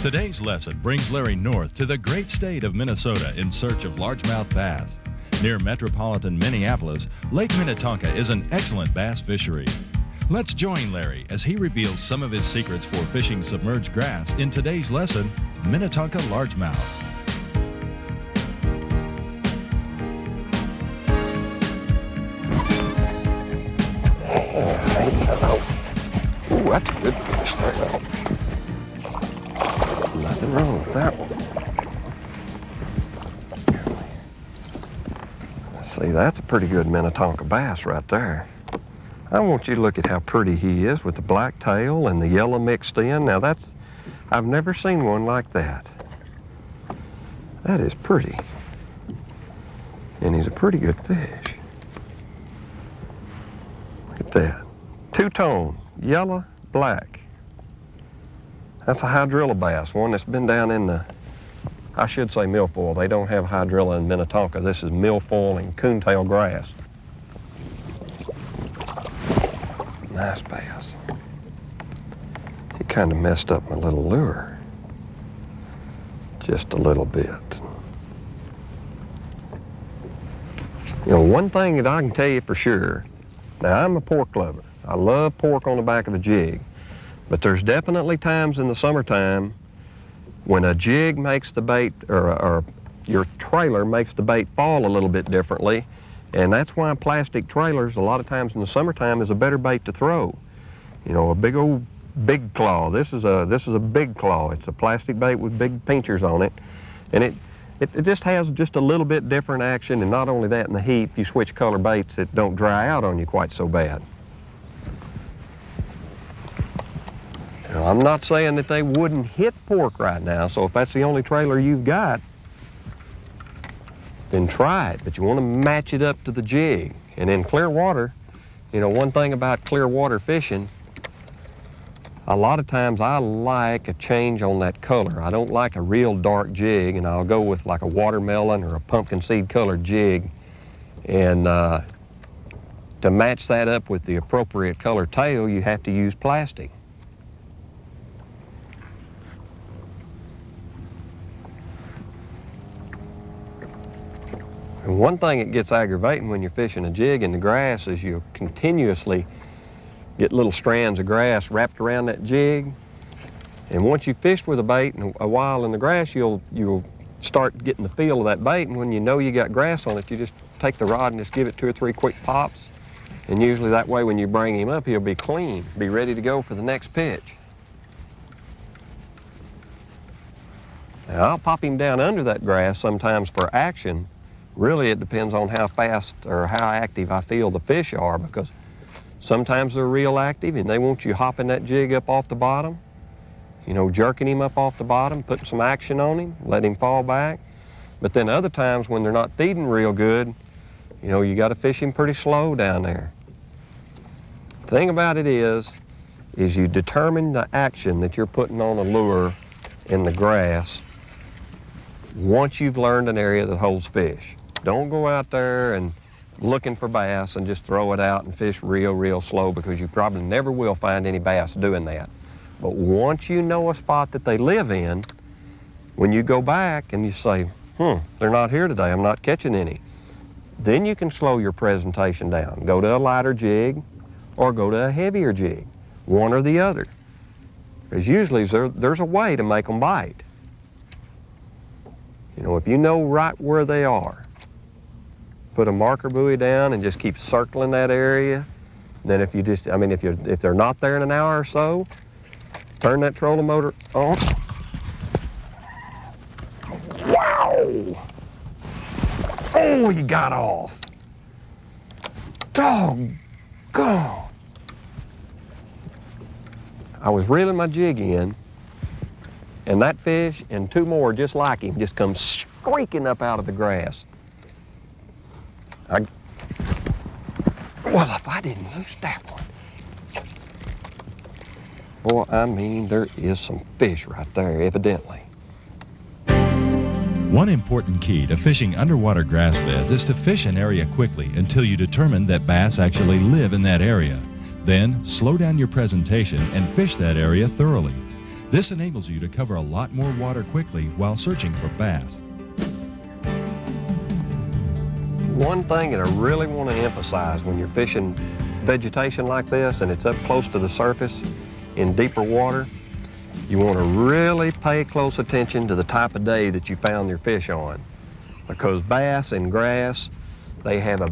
Today's lesson brings Larry north to the great state of Minnesota in search of largemouth bass. Near metropolitan Minneapolis, Lake Minnetonka is an excellent bass fishery. Let's join Larry as he reveals some of his secrets for fishing submerged grass in today's lesson, Minnetonka Largemouth. Ooh, that's a good fish there. Nothing wrong with that one. See, that's a pretty good Minnetonka bass right there. I want you to look at how pretty he is with the black tail and the yellow mixed in. Now I've never seen one like that. That is pretty. And he's a pretty good fish. Look at that. Two-tone, yellow, black. That's a hydrilla bass, one that's been down in the, I should say milfoil. They don't have hydrilla in Minnetonka. This is milfoil and coontail grass. Nice bass. He kind of messed up my little lure. Just a little bit. You know, one thing that I can tell you for sure, now I'm a pork lover. I love pork on the back of a jig, but there's definitely times in the summertime when a jig makes the bait, or your trailer makes the bait fall a little bit differently, and that's why plastic trailers a lot of times in the summertime is a better bait to throw. You know, a big claw. This is a big claw. It's a plastic bait with big pinchers on it, and it just has just a little bit different action, and not only that, in the heat, if you switch color baits, it don't dry out on you quite so bad. Now, I'm not saying that they wouldn't hit pork right now, so if that's the only trailer you've got, then try it, but you want to match it up to the jig. And in clear water, you know, one thing about clear water fishing, a lot of times I like a change on that color. I don't like a real dark jig, and I'll go with like a watermelon or a pumpkin seed colored jig. And to match that up with the appropriate color tail, you have to use plastic. And one thing that gets aggravating when you're fishing a jig in the grass is you'll continuously get little strands of grass wrapped around that jig. And once you've fished with a bait and a while in the grass, you'll start getting the feel of that bait. And when you know you got grass on it, you just take the rod and just give it 2 or 3 quick pops. And usually that way when you bring him up, he'll be clean, be ready to go for the next pitch. Now, I'll pop him down under that grass sometimes for action. Really, it depends on how fast or how active I feel the fish are, because sometimes they're real active and they want you hopping that jig up off the bottom, you know, jerking him up off the bottom, putting some action on him, let him fall back. But then other times when they're not feeding real good, you know, you got to fish him pretty slow down there. The thing about it is you determine the action that you're putting on a lure in the grass once you've learned an area that holds fish. Don't go out there and looking for bass and just throw it out and fish real slow, because you probably never will find any bass doing that. But once you know a spot that they live in, when you go back and you say, they're not here today, I'm not catching any, then you can slow your presentation down. Go to a lighter jig or go to a heavier jig, one or the other. Because usually there's a way to make them bite. You know, if you know right where they are, put a marker buoy down and just keep circling that area. Then if they're not there in an hour or so, turn that trolling motor on. Wow! Oh, you got off. Doggone. I was reeling my jig in, and that fish and 2 more just like him just come squeaking up out of the grass. Well, if I didn't lose that one. Boy, I mean, there is some fish right there, evidently. One important key to fishing underwater grass beds is to fish an area quickly until you determine that bass actually live in that area. Then, slow down your presentation and fish that area thoroughly. This enables you to cover a lot more water quickly while searching for bass. One thing that I really want to emphasize when you're fishing vegetation like this and it's up close to the surface in deeper water, you want to really pay close attention to the type of day that you found your fish on. Because bass and grass, they have a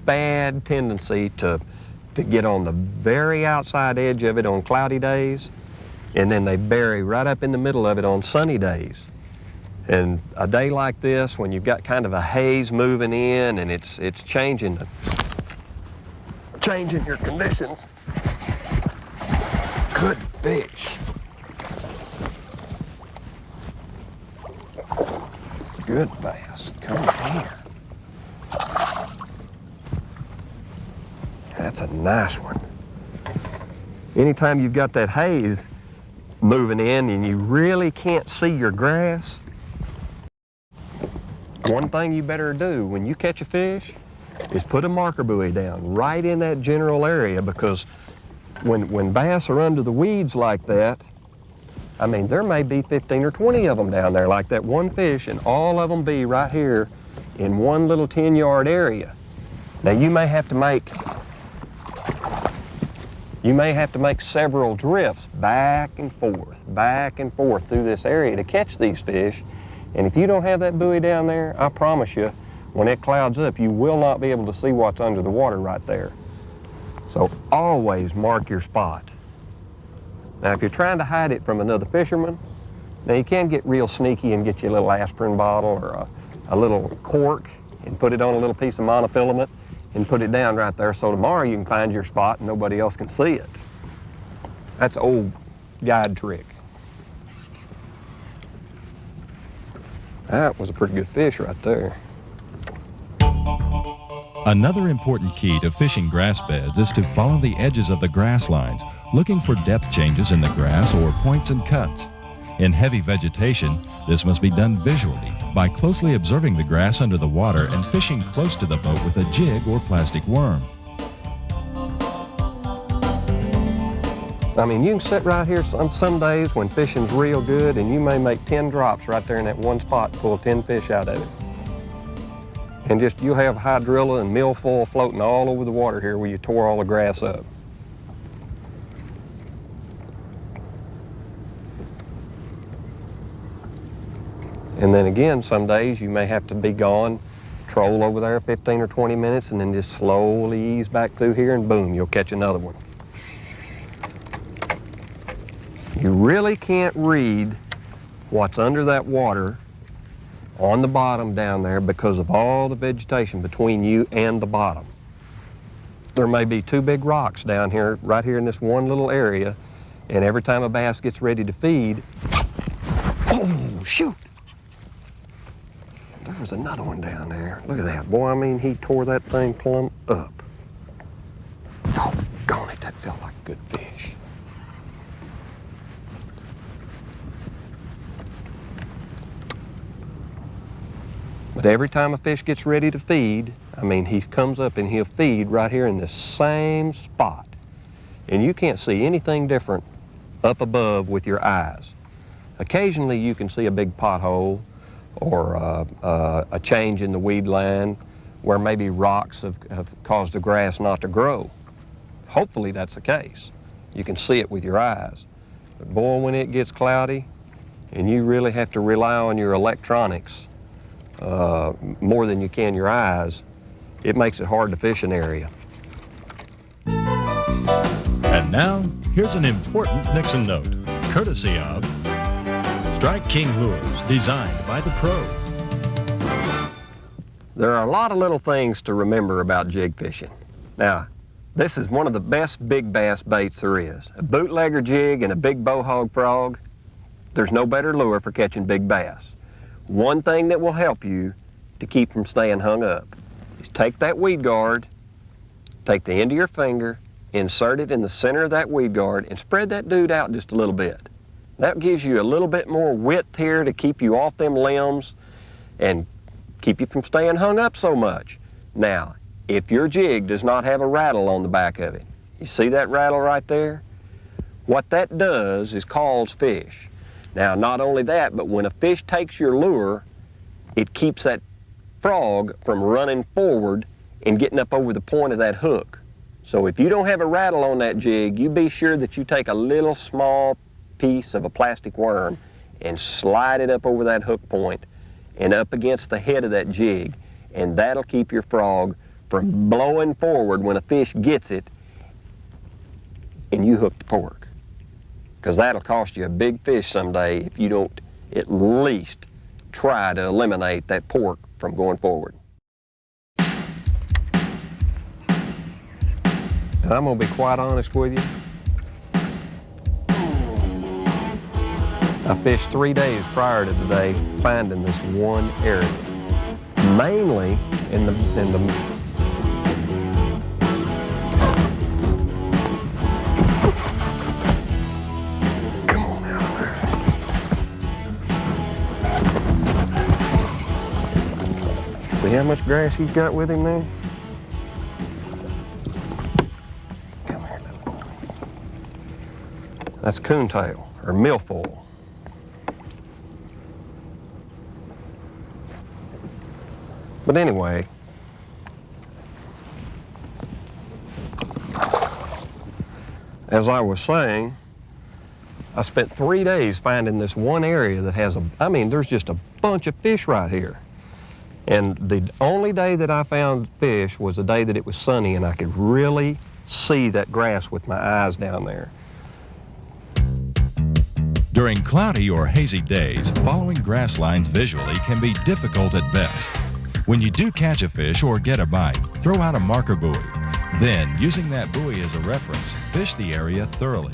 bad tendency to get on the very outside edge of it on cloudy days, and then they bury right up in the middle of it on sunny days. And a day like this, when you've got kind of a haze moving in and it's changing your conditions, good fish. Good bass, come here. That's a nice one. Anytime you've got that haze moving in and you really can't see your grass, one thing you better do when you catch a fish is put a marker buoy down right in that general area, because when bass are under the weeds like that, I mean, there may be 15 or 20 of them down there like that one fish, and all of them be right here in one little 10-yard area. Now you may have to make several drifts back and forth through this area to catch these fish. And if you don't have that buoy down there, I promise you, when it clouds up, you will not be able to see what's under the water right there. So always mark your spot. Now, if you're trying to hide it from another fisherman, now you can get real sneaky and get you a little aspirin bottle or a little cork and put it on a little piece of monofilament and put it down right there, so tomorrow you can find your spot and nobody else can see it. That's an old guide trick. That was a pretty good fish right there. Another important key to fishing grass beds is to follow the edges of the grass lines, looking for depth changes in the grass or points and cuts. In heavy vegetation, this must be done visually by closely observing the grass under the water and fishing close to the boat with a jig or plastic worm. I mean, you can sit right here some days when fishing's real good and you may make 10 drops right there in that one spot and pull 10 fish out of it. And just, you'll have hydrilla and milfoil floating all over the water here where you tore all the grass up. And then again, some days you may have to be gone, troll over there 15 or 20 minutes, and then just slowly ease back through here, and boom, you'll catch another one. You really can't read what's under that water on the bottom down there because of all the vegetation between you and the bottom. There may be two big rocks down here, right here in this one little area, and every time a bass gets ready to feed, oh, shoot! There's another one down there. Look at that. Boy, I mean, he tore that thing plumb up. Doggone it, that felt like a good fish. But every time a fish gets ready to feed, I mean, he comes up and he'll feed right here in this same spot. And you can't see anything different up above with your eyes. Occasionally you can see a big pothole or a change in the weed line where maybe rocks have caused the grass not to grow. Hopefully that's the case. You can see it with your eyes. But boy, when it gets cloudy and you really have to rely on your electronics more than you can your eyes, it makes it hard to fish an area. And now, here's an important Nixon note, courtesy of Strike King Lures, designed by the pros. There are a lot of little things to remember about jig fishing. Now, this is one of the best big bass baits there is. A bootlegger jig and a big bowhog frog, there's no better lure for catching big bass. One thing that will help you to keep from staying hung up is take that weed guard, take the end of your finger, insert it in the center of that weed guard, and spread that dude out just a little bit. That gives you a little bit more width here to keep you off them limbs and keep you from staying hung up so much. Now, if your jig does not have a rattle on the back of it, you see that rattle right there? what that does is calls fish. Now, not only that, but when a fish takes your lure, it keeps that frog from running forward and getting up over the point of that hook. So if you don't have a rattle on that jig, you be sure that you take a little small piece of a plastic worm and slide it up over that hook point and up against the head of that jig, and that'll keep your frog from blowing forward when a fish gets it and you hook the pork. Because that'll cost you a big fish someday if you don't at least try to eliminate that pork from going forward. And I'm going to be quite honest with you. I fished 3 days prior to today finding this one area. Mainly in the come on out of there. See how much grass he's got with him there? Come here, little boy. That's coontail or milfoil. But anyway, as I was saying, I spent 3 days finding this one area that has there's just a bunch of fish right here. And the only day that I found fish was the day that it was sunny and I could really see that grass with my eyes down there. During cloudy or hazy days, following grass lines visually can be difficult at best. When you do catch a fish or get a bite, throw out a marker buoy. Then, using that buoy as a reference, fish the area thoroughly.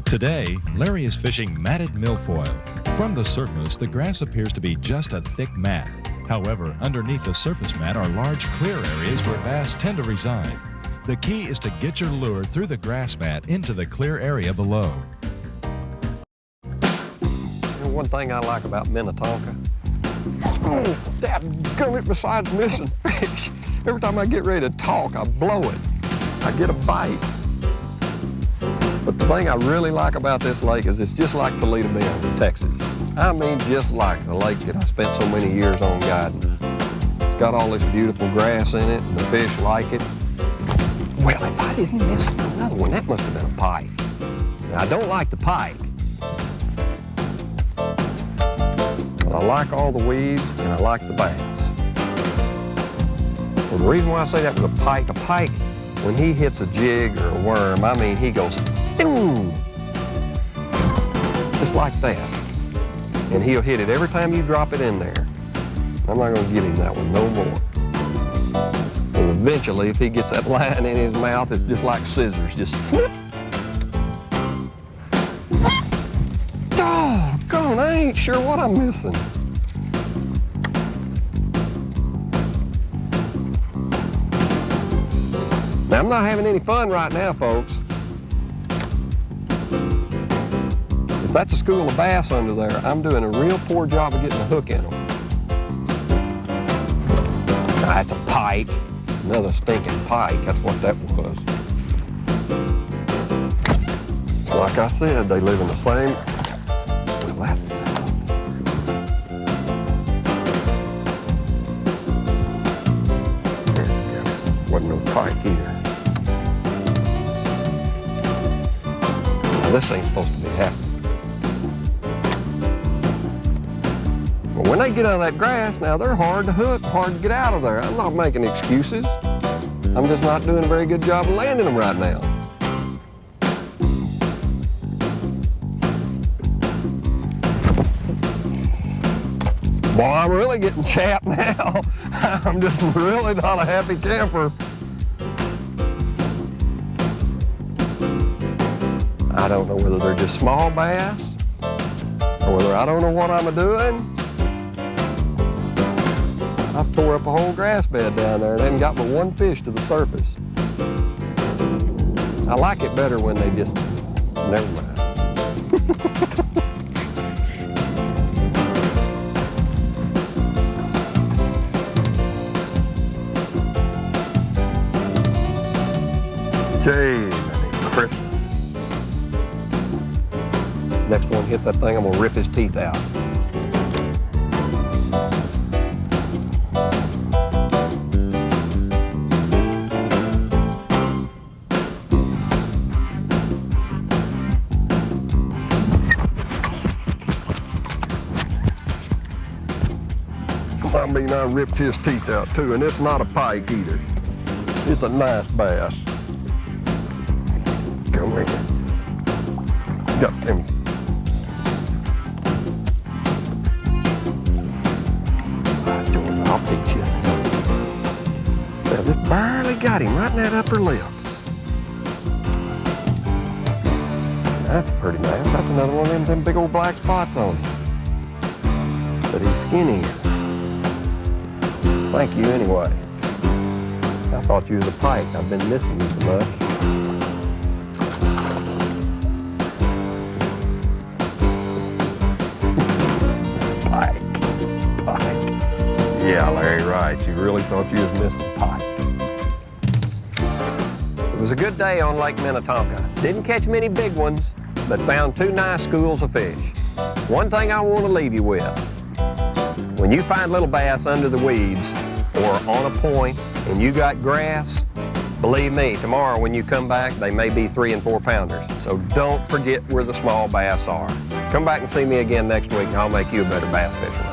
Today, Larry is fishing matted milfoil. From the surface, the grass appears to be just a thick mat. However, underneath the surface mat are large clear areas where bass tend to reside. The key is to get your lure through the grass mat into the clear area below. One thing I like about Minnetonka, oh, dadgummit, besides missing fish, every time I get ready to talk, I blow it. I get a bite. But the thing I really like about this lake is it's just like Toledo Bend, Texas. I mean, just like the lake that I spent so many years on guiding. It's got all this beautiful grass in it, and the fish like it. Well, if I didn't miss another one, that must have been a pike. Now, I don't like the pike. But I like all the weeds, and I like the bass. Well, the reason why I say that was a pike, when he hits a jig or a worm, I mean, he goes, boom, just like that. And he'll hit it every time you drop it in there. I'm not going to give him that one no more. And eventually, if he gets that line in his mouth, it's just like scissors, just snip. Doggone, I ain't sure what I'm missing. Now, I'm not having any fun right now, folks. If that's a school of bass under there, I'm doing a real poor job of getting a hook in them. Now, that's a pike. Another stinking pike, that's what that was. Like I said, they live in the same, well, that there you go. Wasn't no pike either. Now, this ain't supposed to be happening. But when they get out of that grass, now they're hard to hook, hard to get out of there. I'm not making excuses. I'm just not doing a very good job of landing them right now. Boy, I'm really getting chapped now. I'm just really not a happy camper. I don't know whether they're just small bass or whether I don't know what I'm doing. I've tore up a whole grass bed down there and haven't got but one fish to the surface. I like it better when they just, never mind. Gee, Chris. gets that thing, I'm gonna rip his teeth out. I mean, I ripped his teeth out too, and it's not a pike either. It's a nice bass. Come here. Got him. I'll teach you. Now, just barely got him right in that upper lip. That's pretty nice. That's another one of them big old black spots on him. But he's skinny. Thank you anyway. I thought you was a pike. I've been missing you so much. Pike. Yeah, Larry, right. You really thought you was missing pike. It was a good day on Lake Minnetonka. Didn't catch many big ones, but found 2 nice schools of fish. One thing I want to leave you with. When you find little bass under the weeds or on a point and you got grass, believe me, tomorrow when you come back, they may be 3 and 4 pounders. So don't forget where the small bass are. Come back and see me again next week and I'll make you a better bass fisherman.